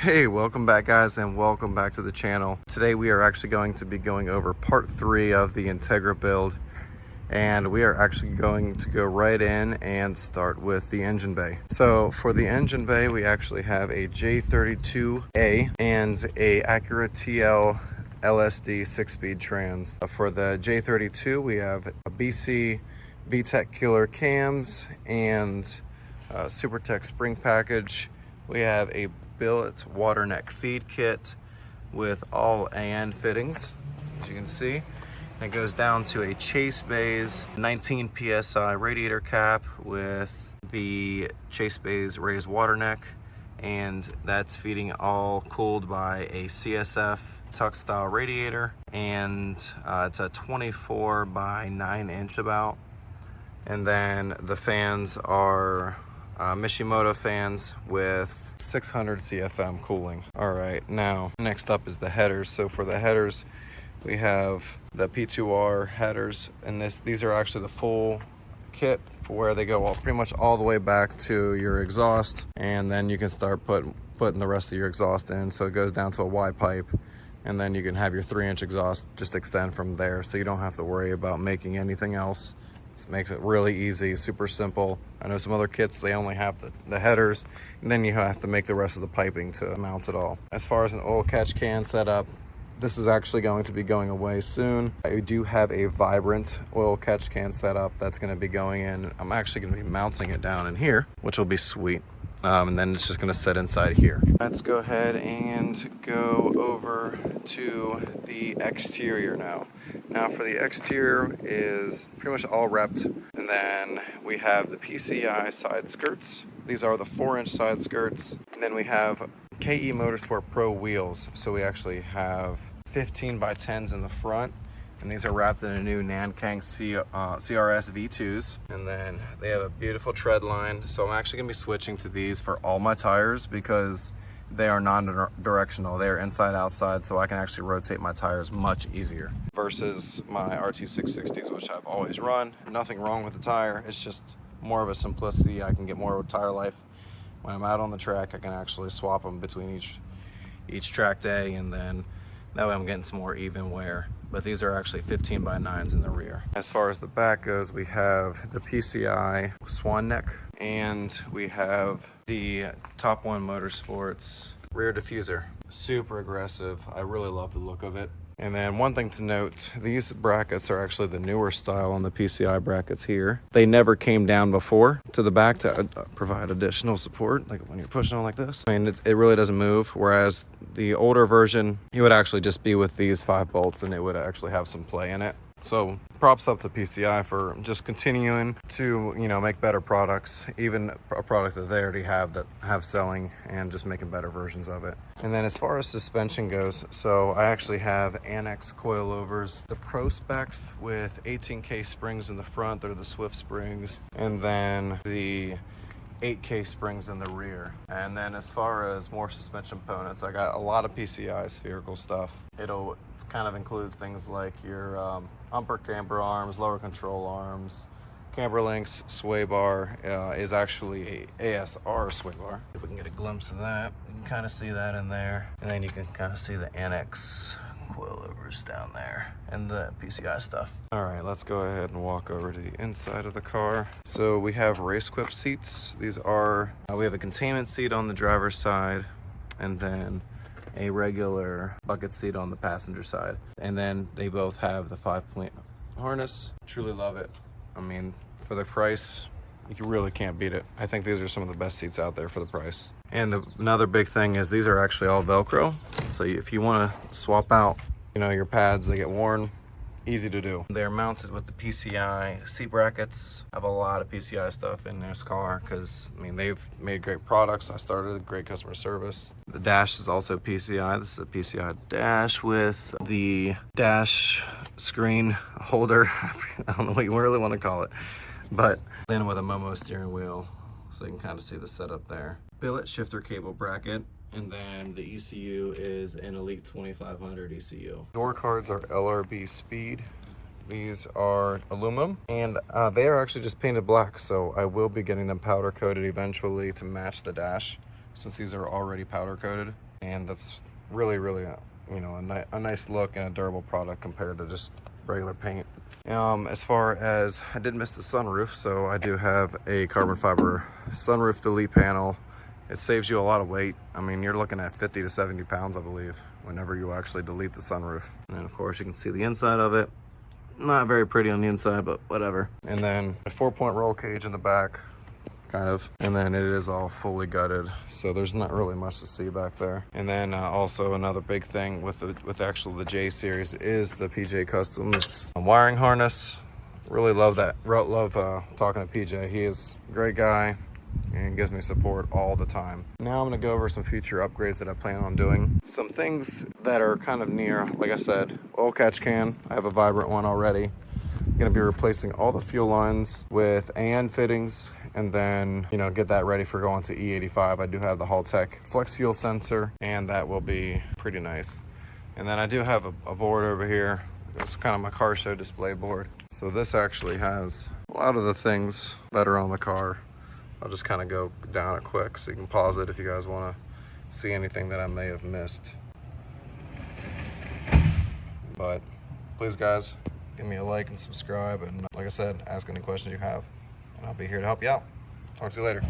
Hey, welcome back guys, and welcome back to the channel. Today we are actually going to be going over part 3 of the Integra build, and we are actually going to go right in and start with the engine bay. So for the engine bay, we actually have a J32A and a Acura TL LSD 6-speed trans. For the J32, we have a BC VTEC killer cams and Supertech spring package. We have a Billet water neck feed kit with all AN fittings, as you can see. And it goes down to a Chase Bays 19 PSI radiator cap with the Chase Bays raised water neck, and that's feeding all cooled by a CSF tuck style radiator, and it's a 24 by 9 inch about. And then the fans are Mishimoto fans with 600 CFM cooling. All right, now next up is the headers. So for the headers, we have the P2R headers, and these are actually the full kit for where they go pretty much all the way back to your exhaust, and then you can start putting the rest of your exhaust in. So it goes down to a Y pipe, and then you can have your 3-inch exhaust just extend from there, so you don't have to worry about making anything else. This makes it really easy, super simple. I know some other kits, they only have the headers, and then you have to make the rest of the piping to mount it all. As far as an oil catch can setup, this is actually going to be going away soon. I do have a Vibrant oil catch can setup that's going to be going in. I'm actually going to be mounting it down in here, which will be sweet. And then it's just going to sit inside here. Let's go ahead and go over to the exterior now. Now for the exterior is pretty much all repped. And then we have the PCI side skirts. These are the 4-inch side skirts. And then we have KE Motorsport Pro wheels. So we actually have 15 by 10s in the front. And these are wrapped in a new Nankang CRS V2s. And then they have a beautiful tread line. So I'm actually gonna be switching to these for all my tires because they are non-directional. They are inside outside, so I can actually rotate my tires much easier versus my RT660s, which I've always run. Nothing wrong with the tire, it's just more of a simplicity. I can get more tire life when I'm out on the track. I can actually swap them between each track day, and then that way I'm getting some more even wear. But these are actually 15 by 9s in the rear. As far as the back goes, we have the PCI swan neck, and we have the Top One Motorsports rear diffuser. Super aggressive. I really love the look of it. And then one thing to note, these brackets are actually the newer style on the PCI brackets here. They never came down before to the back to provide additional support, like when you're pushing on like this. I mean, it really doesn't move, whereas the older version, it would actually just be with these 5 bolts, and it would actually have some play in it. So props up to PCI for just continuing to, make better products, even a product that they already have selling, and just making better versions of it. And then as far as suspension goes, so I actually have Annex coilovers, the Pro specs with 18K springs in the front. They're the Swift springs, and then the 8K springs in the rear. And then as far as more suspension components, I got a lot of PCI spherical stuff. It'll kind of includes things like your upper camber arms, lower control arms, camber links, sway bar is actually a ASR sway bar. If we can get a glimpse of that, you can kind of see that in there. And then you can kind of see the Annex coilovers down there and the PCI stuff. All right, let's go ahead and walk over to the inside of the car. So we have race equip seats. These are, we have a containment seat on the driver's side, and then a regular bucket seat on the passenger side. And then they both have the 5-point harness. Truly love it. I mean, for the price, you really can't beat it. I think these are some of the best seats out there for the price. And another big thing is these are actually all Velcro. So if you want to swap out, your pads, they get worn, easy to do. They're mounted with the PCI seat brackets. I have a lot of PCI stuff in this car because, they've made great products. I started great customer service. The dash is also PCI. This is a PCI dash with the dash screen holder. I don't know what you really want to call it, but then with a Momo steering wheel, so you can kind of see the setup there. Billet shifter cable bracket, and then the ECU is an Elite 2500 ECU. Door cards are LRB Speed. These are aluminum, and they are actually just painted black, so I will be getting them powder coated eventually to match the dash, since these are already powder coated. and that's really, really, you know, a nice look and a durable product compared to just regular paint. As far as, I did miss the sunroof, so I do have a carbon fiber sunroof delete panel. It saves you a lot of weight. I mean, you're looking at 50 to 70 pounds, I believe, whenever you actually delete the sunroof. And then of course you can see the inside of it. Not very pretty on the inside, but whatever. And then a 4-point roll cage in the back, kind of. And then it is all fully gutted, so there's not really much to see back there. And then also another big thing with the J series is the PJ Customs wiring harness. Really love that. Love talking to PJ. He is a great guy and gives me support all the time. Now I'm gonna go over some future upgrades that I plan on doing. Some things that are kind of near, like I said, oil catch can. I have a Vibrant one already. I'm gonna be replacing all the fuel lines with AN fittings, and then, you know, get that ready for going to E85. I do have the Haltech flex fuel sensor, and that will be pretty nice. And then I do have a board over here. It's kind of my car show display board. So this actually has a lot of the things that are on the car. I'll just kind of go down it quick so you can pause it if you guys want to see anything that I may have missed. But please, guys, give me a like and subscribe, and like I said, ask any questions you have, and I'll be here to help you out. Talk to you later.